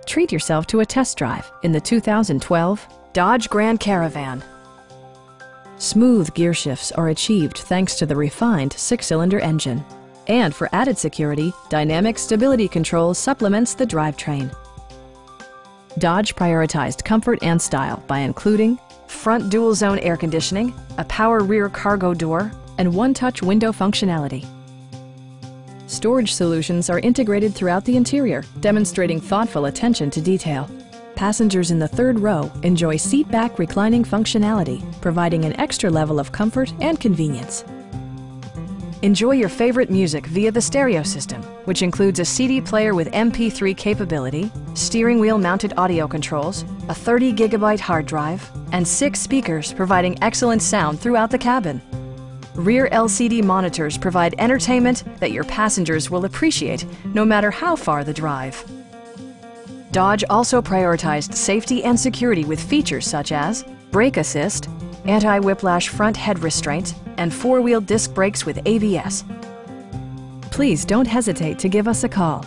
Treat yourself to a test drive in the 2012 Dodge Grand Caravan. Smooth gear shifts are achieved thanks to the refined 6-cylinder engine. And for added security, Dynamic Stability Control supplements the drivetrain. Dodge prioritized comfort and style by including front dual-zone air conditioning, a power rear cargo door, and one-touch window functionality. Storage solutions are integrated throughout the interior, demonstrating thoughtful attention to detail. Passengers in the third row enjoy seat-back reclining functionality, providing an extra level of comfort and convenience. Enjoy your favorite music via the stereo system, which includes a CD player with MP3 capability, steering wheel mounted audio controls, a 30-gigabyte hard drive, and 6 speakers providing excellent sound throughout the cabin. Rear LCD monitors provide entertainment that your passengers will appreciate no matter how far the drive. Dodge also prioritized safety and security with features such as brake assist, anti-whiplash front head restraints, and 4-wheel disc brakes with ABS. Please don't hesitate to give us a call.